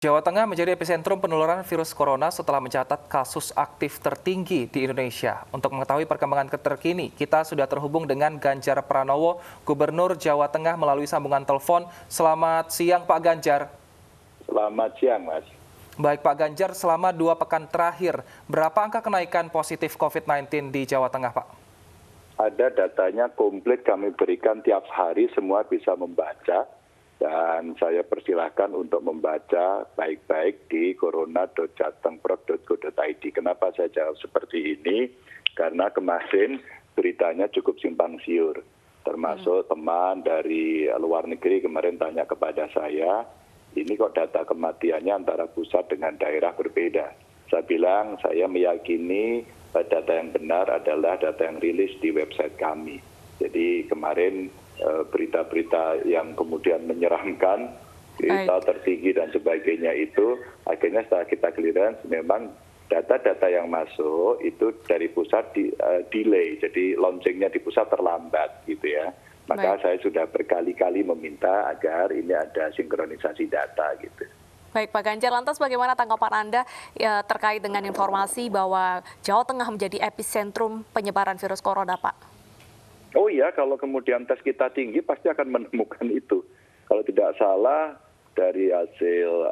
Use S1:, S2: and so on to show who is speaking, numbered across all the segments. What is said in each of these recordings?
S1: Jawa Tengah menjadi epicentrum penularan virus corona setelah mencatat kasus aktif tertinggi di Indonesia. Untuk mengetahui perkembangan terkini, kita sudah terhubung dengan Ganjar Pranowo, Gubernur Jawa Tengah melalui sambungan telepon. Selamat siang Pak Ganjar.
S2: Selamat siang, Mas.
S1: Baik Pak Ganjar, selama 2 pekan terakhir, berapa angka kenaikan positif COVID-19 di Jawa Tengah, Pak?
S2: Ada datanya komplit kami berikan tiap hari, semua bisa membaca. Dan saya persilahkan untuk membaca baik-baik di corona.jatengprov.go.id. Kenapa saya jawab seperti ini? Karena kemarin beritanya cukup simpang siur. Termasuk teman dari luar negeri kemarin tanya kepada saya, ini kok data kematiannya antara pusat dengan daerah berbeda. Saya bilang, saya meyakini data yang benar adalah data yang rilis di website kami. Jadi kemarin berita-berita yang kemudian menyeramkan, berita tertinggi dan sebagainya itu, akhirnya setelah kita clearance, memang data-data yang masuk itu dari pusat delay, jadi launchingnya di pusat terlambat gitu ya. Maka saya sudah berkali-kali meminta agar ini ada sinkronisasi data gitu.
S3: Baik Pak Ganjar, lantas bagaimana tanggapan Anda terkait dengan informasi bahwa Jawa Tengah menjadi epicentrum penyebaran virus corona, Pak?
S2: Oh iya, kalau kemudian tes kita tinggi pasti akan menemukan itu. Kalau tidak salah dari hasil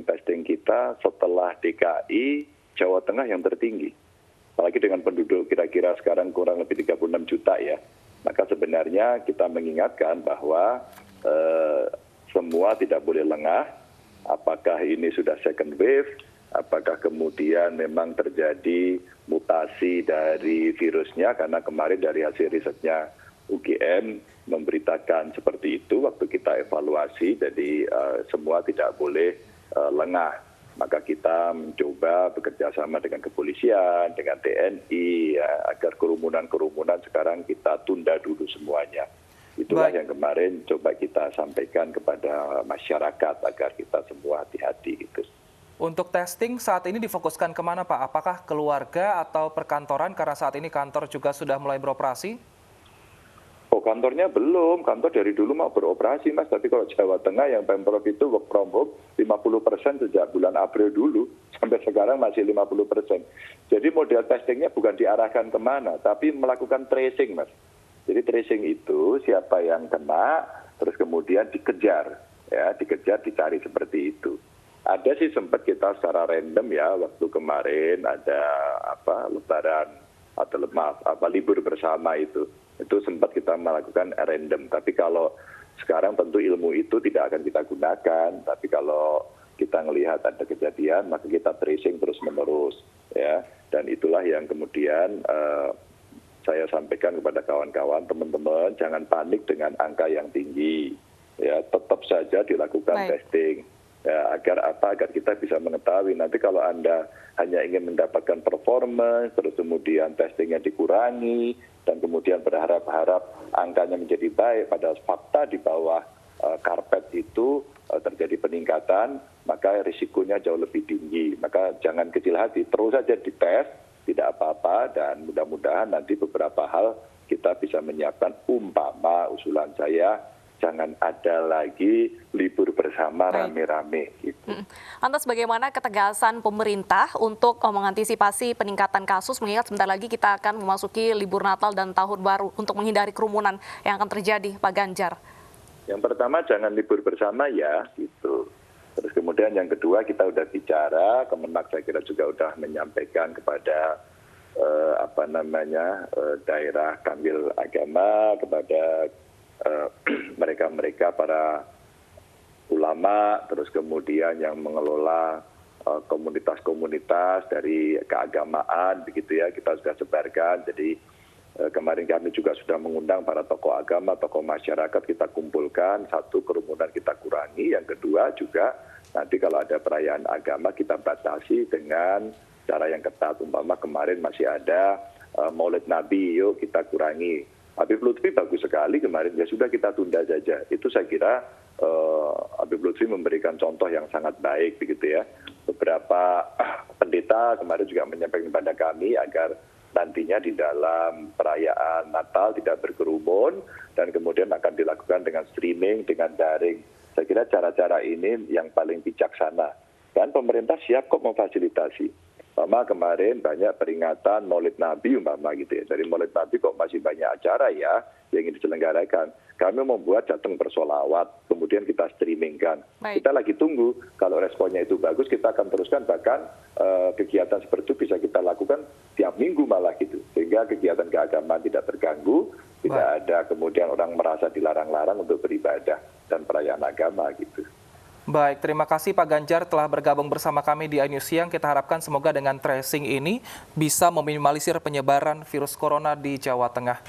S2: testing kita setelah DKI, Jawa Tengah yang tertinggi. Apalagi dengan penduduk kira-kira sekarang kurang lebih 36 juta ya. Maka sebenarnya kita mengingatkan bahwa semua tidak boleh lengah. Apakah ini sudah second wave? Apakah kemudian memang terjadi mutasi dari virusnya, karena kemarin dari hasil risetnya UGM memberitakan seperti itu waktu kita evaluasi, jadi semua tidak boleh lengah. Maka kita mencoba bekerja sama dengan kepolisian, dengan TNI, ya, agar kerumunan-kerumunan sekarang kita tunda dulu semuanya. Itulah yang kemarin coba kita sampaikan kepada masyarakat agar kita semua hati-hati gitu.
S1: Untuk testing saat ini difokuskan kemana Pak? Apakah keluarga atau perkantoran karena saat ini kantor juga sudah mulai beroperasi?
S2: Oh, kantornya belum, kantor dari dulu mau beroperasi Mas, tapi kalau Jawa Tengah yang Pemprov itu work from home 50% sejak bulan April dulu, sampai sekarang masih 50%. Jadi model testingnya bukan diarahkan kemana, tapi melakukan tracing Mas. Jadi tracing itu siapa yang kena, terus kemudian dikejar, ya dikejar, dicari seperti itu. Ada sih sempat kita secara random ya, waktu kemarin ada lebaran atau libur bersama itu sempat kita melakukan random. Tapi kalau sekarang tentu ilmu itu tidak akan kita gunakan, tapi kalau kita melihat ada kejadian maka kita tracing terus menerus ya. Dan itulah yang kemudian saya sampaikan kepada kawan-kawan, teman-teman jangan panik dengan angka yang tinggi ya, tetap saja dilakukan testing. Ya, agar kita bisa mengetahui. Nanti kalau Anda hanya ingin mendapatkan performance, terus kemudian testingnya dikurangi, dan kemudian berharap-harap angkanya menjadi baik, pada fakta di bawah karpet itu terjadi peningkatan, maka risikonya jauh lebih tinggi. Maka jangan kecil hati, terus saja dites, tidak apa-apa, dan mudah-mudahan nanti beberapa hal kita bisa menyiapkan. Umpama usulan saya, jangan ada lagi libur bersama rame-rame gitu.
S3: Lantas bagaimana ketegasan pemerintah untuk mengantisipasi peningkatan kasus, mengingat sebentar lagi kita akan memasuki libur Natal dan Tahun Baru untuk menghindari kerumunan yang akan terjadi, Pak Ganjar?
S2: Yang pertama jangan libur bersama ya, gitu. Terus kemudian yang kedua kita udah bicara, Kemenak saya kira juga udah menyampaikan kepada daerah kambil agama, kepada mereka-mereka para ulama, terus kemudian yang mengelola komunitas-komunitas dari keagamaan begitu ya, kita sudah sebarkan. Jadi kemarin kami juga sudah mengundang para tokoh agama, tokoh masyarakat, kita kumpulkan. Satu, kerumunan kita kurangi. Yang kedua juga nanti kalau ada perayaan agama kita batasi dengan cara yang ketat. Umpama kemarin masih ada Maulid Nabi, yuk kita kurangi. Habib Lutfi bagus sekali kemarin, ya sudah kita tunda saja. Itu saya kira Habib Lutfi memberikan contoh yang sangat baik begitu ya. Beberapa pendeta kemarin juga menyampaikan kepada kami agar nantinya di dalam perayaan Natal tidak berkerumun, dan kemudian akan dilakukan dengan streaming, dengan daring. Saya kira cara-cara ini yang paling bijaksana. Dan pemerintah siap kok memfasilitasi. Kemarin banyak peringatan Maulid Nabi umpama gitu ya. Dari Maulid Nabi kok masih banyak acara ya yang ingin diselenggarakan. Kami membuat jateng bersolawat, kemudian kita streamingkan.
S3: Baik.
S2: Kita lagi tunggu, kalau responnya itu bagus kita akan teruskan, bahkan kegiatan seperti itu bisa kita lakukan tiap minggu malah gitu. Sehingga kegiatan keagamaan tidak terganggu, tidak ada kemudian orang merasa dilarang-larang untuk beribadah dan perayaan agama gitu.
S1: Baik, terima kasih Pak Ganjar telah bergabung bersama kami di iNews Siang. Kita harapkan semoga dengan tracing ini bisa meminimalisir penyebaran virus corona di Jawa Tengah.